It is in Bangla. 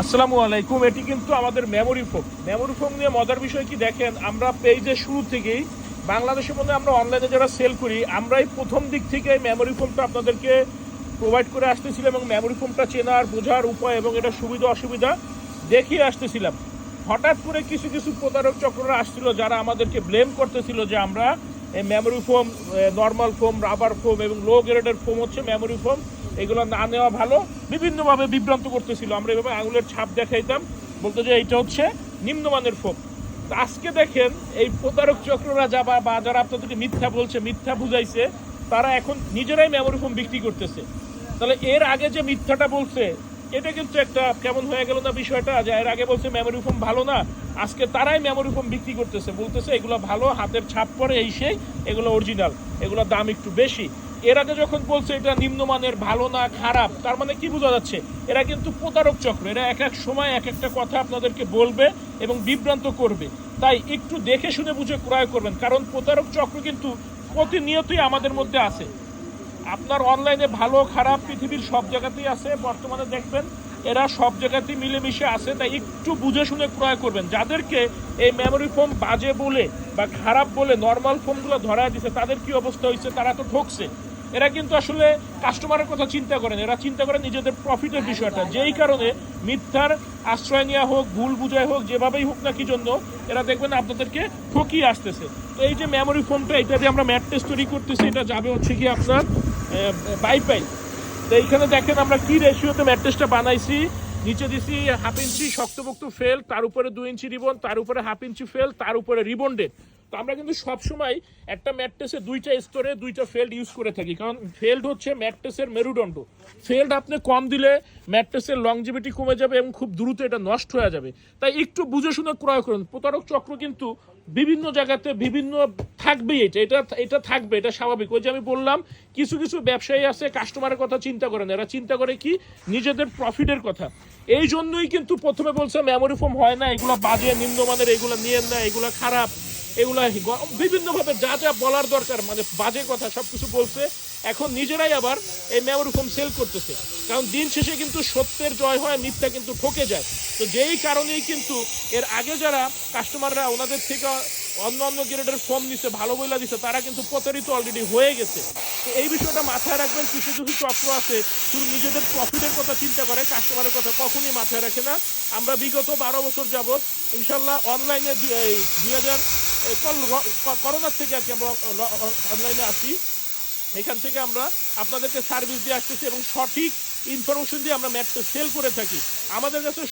আসসালামু আলাইকুম। এটি কিন্তু আমাদের মেমোরি ফোম নিয়ে মজার বিষয় কি দেখেন, আমরা পেজের শুরু থেকেই বাংলাদেশের মধ্যে আমরা অনলাইনে যারা সেল করি আমরাই প্রথম দিক থেকে মেমোরি ফোমটা আপনাদেরকে প্রোভাইড করে আসতেছিলাম এবং মেমোরি ফোমটা চেনার বোঝার উপায় এবং এটা সুবিধা অসুবিধা দেখিয়ে আসতেছিলাম। হঠাৎ করে কিছু কিছু প্রতারক চক্ররা আসছিল যারা আমাদেরকে ব্লেম করতেছিল যে আমরা এই memory foam, normal foam, rubber foam এবং লো গ্রেডের ফোম হচ্ছে মেমোরি ফোম, এগুলো না নেওয়া ভালো, বিভিন্নভাবে বিভ্রান্ত করতেছিল। আমরা এভাবে আঙুলের ছাপ দেখাইতাম, বলতো যে এইটা হচ্ছে নিম্নমানের ফোম। তো আজকে দেখেন এই প্রতারক চক্ররা বা যারা আপনাদেরকে মিথ্যা বলছে, মিথ্যা বুঝাইছে, তারা এখন নিজেরাই মেমোরি ফোম বিক্রি করতেছে। তাহলে এর আগে যে মিথ্যাটা বলছে এটা কিন্তু একটা কেমন হয়ে গেল না বিষয়টা, যে এর আগে বলছে মেমোরি ফোম ভালো না, আজকে তারাই মেমোরি ফোম বিক্রি করতেছে, বলতেছে এগুলো ভালো, হাতের ছাপ পরে এই সেই, এগুলো অরিজিনাল, এগুলো দাম একটু বেশি। এর আগে যখন বলছে এটা নিম্নমানের, ভালো না, খারাপ, তার মানে কি বোঝা যাচ্ছে এরা কিন্তু প্রতারক চক্র। এরা এক এক সময় এক একটা কথা আপনাদেরকে বলবে এবং বিভ্রান্ত করবে। তাই একটু দেখে শুনে বুঝে ক্রয় করবেন, কারণ প্রতারক চক্র কিন্তু প্রতিনিয়তই আমাদের মধ্যে আছে। আপনার অনলাইনে ভালো খারাপ পৃথিবীর সব জায়গাতেই আছে, বর্তমানে দেখবেন এরা সব জায়গাতেই মিলেমিশে আছে। তাই একটু বুঝে শুনে ক্রয় করবেন। যাদেরকে এই মেমোরি ফোম বাজে বলে বা খারাপ বলে নর্মাল ফোমগুলো ধরা দিছে, তাদের কি অবস্থা হয়েছে, তারা তো ঠকছে। এরা কিন্তু আসলে কাস্টমারের কথা চিন্তা করেন, এরা চিন্তা করেন নিজেদের প্রফিটের বিষয়টা। যেই কারণে মিথ্যার আশ্রয় নেওয়া হোক, ভুল বুঝাই হোক, যেভাবেই হোক না কি জন্য এরা দেখবেন আপনাদেরকে ঠকিয়ে আসতেছে। তো এই যে মেমোরি ফোমটা, এটা দিয়ে আমরা ম্যাট্রেস তৈরি করতেছি, এটা যাবে হচ্ছে কি আপনার বাইপাই। তো এইখানে দেখেন আমরা কি রেশিওতে ম্যাট্রেসটা বানাইছি। নিচে দিছি 1/2 ইঞ্চি শক্তপোক্ত ফেল, তার উপরে 2 ইঞ্চি রিবন, তার উপরে 1/2 ইঞ্চি ফেল, তার উপরে রিবন্ডেড। তো আমরা কিন্তু সবসময় একটা ম্যাট্রেসে দুইটা স্তরে দুইটা ফেল্ড ইউজ করে থাকি, কারণ ফেল্ড হচ্ছে ম্যাট্রেসের মেরুদণ্ড। ফেল্ড আপনি কম দিলে ম্যাট্রেসের লংজিভিটি কমে যাবে এবং খুব দ্রুত এটা নষ্ট হয়ে যাবে। তাই একটু বুঝে শুনে ক্রয় করুন। প্রতারক চক্র কিন্তু বিভিন্ন জায়গাতে বিভিন্ন থাকবেই, এটা থাকবে, এটা স্বাভাবিক। ওই যে আমি বললাম কিছু কিছু ব্যবসায়ী আছে কাস্টমারের কথা চিন্তা করে না, এরা চিন্তা করে কি নিজেদের প্রফিটের কথা। এই জন্যই কিন্তু প্রথমে বলছে মেমোরি ফোম হয় না, এগুলো বাজে, নিম্নমানের, এগুলো নিয়েন না, এগুলো খারাপ, এগুলা বিভিন্নভাবে যা যা বলার দরকার, মানে বাজে কথা সবকিছু বলছে। এখন নিজেরাই আবার এই মেমোরি ফোম সেল করতেছে, কারণ দিন শেষে কিন্তু সত্যের জয় হয়, মিথ্যা কিন্তু ঠকে যায়। তো যেই কারণেই কিন্তু এর আগে যারা কাস্টমাররা ওনাদের থেকে অন্য গ্রেডের ফোম নিছে, ভালো বইলা দিছে, তারা কিন্তু প্রতারিত অলরেডি হয়ে গেছে। তো এই বিষয়টা মাথায় রাখবেন। কিছু কিছু চক্র আছে শুধু নিজেদের প্রফিটের কথা চিন্তা করে, কাস্টমারের কথা কখনই মাথায় রাখে না। আমরা বিগত 12 বছর যাবৎ ইনশাল্লাহ অনলাইনে 2000 করোনার থেকে আর কি আমরা অনলাইনে আসি। এখান থেকে আমরা আপনাদেরকে সার্ভিস দিয়ে আসতেছি এবং সঠিক ইনফরমেশন দিয়ে আমরা ম্যাট্রেস সেল করে থাকি। আমাদের কাছে